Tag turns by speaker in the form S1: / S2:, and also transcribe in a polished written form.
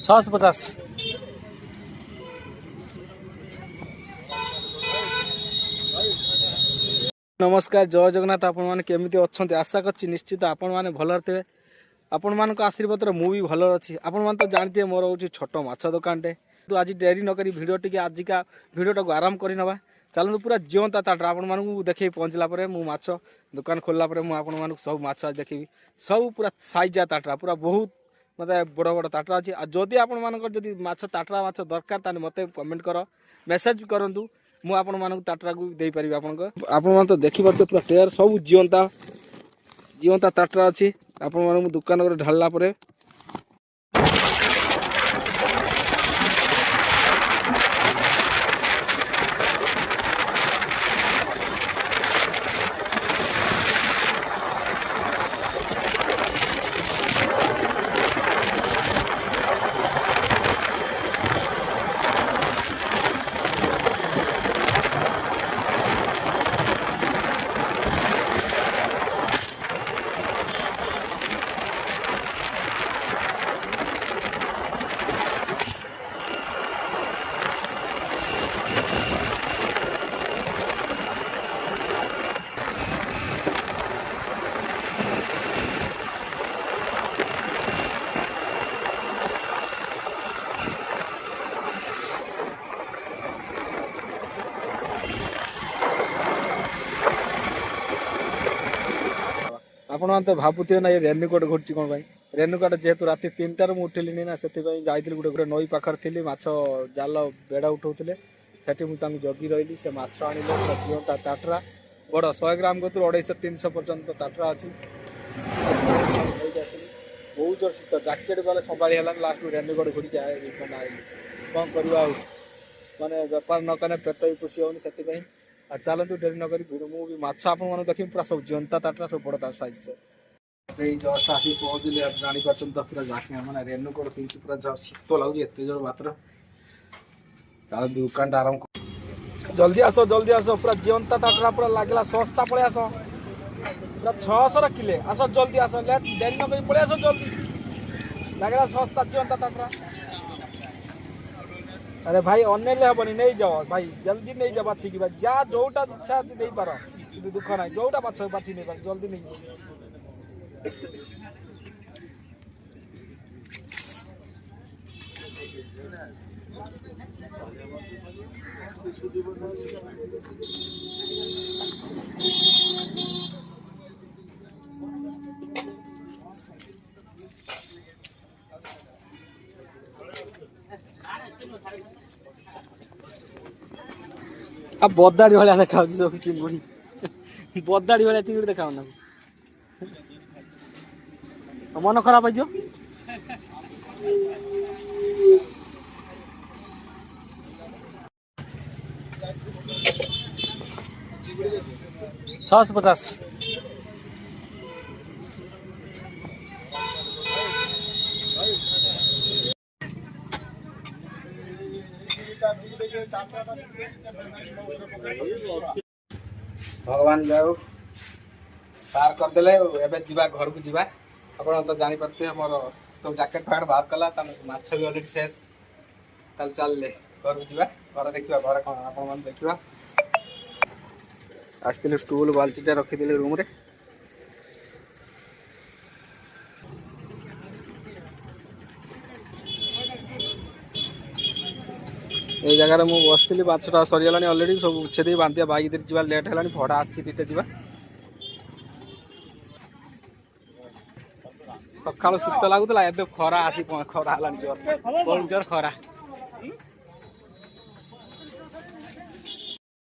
S1: ₹650। नमस्कार जय जगन्नाथ। आपण मैंने केमी अच्छा आशा कर निश्चित आपण मैंने भल थे। आपण मान आशीर्वाद मुझे भल अच्छी। आपण मैंने तो जानते मोर हूँ छोट माछ दुकान टे। तो आज डेरी नक भिड टी आजिका भिडटा को आराम करवा चलते पूरा जीवंता ताटा आपण मानू देखे पहुँचला माछ दुकान खोलला मुझे सब माछ देखी सब पूरा साइजा ताटा पूरा बहुत मतलब बड़ बड़ ताटा अच्छी। जदि आपण मानकर माछ ताटा माछ दरकार मत कमेंट कर मेसेज करूँ मु आपण मानक ताटरा को दे पारि। आपण तो देखी पारे पूरा टेयर सब जीवंता जीवंता ताटरा अच्छी। आपण मान दुकान ढाला परे आपण तो भावुए ना ये रेणुकट घुर्ची कौन भाई रेणुकट जेहेतु राति 3टार उठिली ना से जाइली गोटे नई पाखर थी माछ जाल बेड़ा उठाऊे से मुझे जगी रही से माछ आने जीवंता ताटरा बड़ 100 ग्राम को 250-300 पर्यंत ताटरा अच्छी। बहुत जोर शीत जैकेट गले संभाली लास्ट रेणुकट घुरी कौन करवा माने बेपार नकने पेट भी पोषी होनी से चलतु डेरी नक मुझे माछ आप देखिए पूरा सब जीवंता ताटरा सब बड़ तार साइज जस्ट आसिक पहुँचली जापार तो पूरा जाके मैंने रेणुकट पी पूरा शीत लगुच एत जोर मात्र दुकान आरम्भ जल्दी आस पूरा जीवंता ताटरा पूरा लगला सस्ता पलि आस पूरा 600 किले आस जल्दी आस डेरी नक पलि आस जल्दी लगला सस्ता जीवंता ताटरा। अरे भाई अनेले हेनी नहीं जाओ भाई जल्दी नहीं जा बाछी भाई जा जोटा इच्छा नहीं पार कि दुख ना जोटा बाछ बाछी नहीं पार जल्दी नहीं अब बदाड़ी भाया देखा सब चिंगुड़ी बदाड़ी भाया चिंगुड़ी देखा ना मन खराब हो 650। भगवान जाऊ पार करदे जा घर को जा आप तो जापे मोर सब जैकेट फैकेट बाहर कला माछ भी अलरेडी शेष चल घर को जा घर देखा घर कौन आप देखा आसती स्टूल बाल्टीटा रखीदे रूम रे ये जगह मुझे बसती माछटा सरीगला अलरेडी सब उछे बांधिया बाइक जा लेट है भड़ा आसी दीटा जा सका शीत लगुला खरा आसी खरा जोर जोर खरा।